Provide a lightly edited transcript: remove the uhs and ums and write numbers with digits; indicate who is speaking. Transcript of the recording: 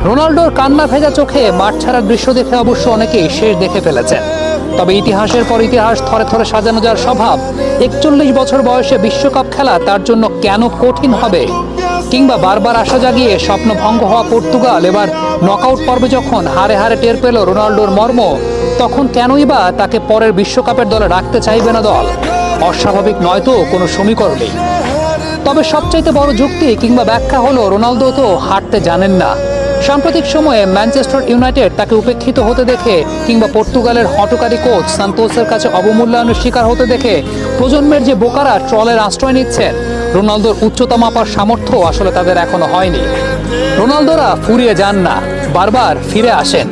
Speaker 1: রোনাল্ডোর কান্না ভেজা চোখে মাঠ ছাড়ার দৃশ্য দেখে অবশ্য অনেকেই শেষ দেখে ফেলেছেন। তবে ইতিহাসের পর ইতিহাস থরে থরে সাজানো যার স্বভাব, 41 বছর বয়সে বিশ্বকাপ খেলা তার জন্য কেন কঠিন হবে, কিংবা বারবার আশা জাগিয়ে স্বপ্ন ভঙ্গ হওয়া পর্তুগাল এবার নকআউট পর্বে যখন হারে হারে টের পেল রোনাল্ডোর মর্ম, তখন কেনই বা তাকে পরের বিশ্বকাপের দলে রাখতে চাইবে না দল? অস্বাভাবিক নয় তো কোনো সমীকরণেই। তবে সবচাইতে বড় যুক্তি কিংবা ব্যাখ্যা হলো রোনালদো তো হারতে জানেন না। সাম্প্রতিক সময়ে ম্যানচেস্টার ইউনাইটেড তাকে উপেক্ষিত হতে দেখে কিংবা পর্তুগালের হটকারী কোচ সান্তোসের কাছে অবমূল্যায়নের শিকার হতে দেখে প্রজন্মের যে বোকারা ট্রলের আশ্রয় নিচ্ছেন, রোনালদোর উচ্চতা মাপার সামর্থ্য আসলে তাদের এখনো হয়নি। রোনালদোরা ফুরিয়ে যান না, বারবার ফিরে আসেন।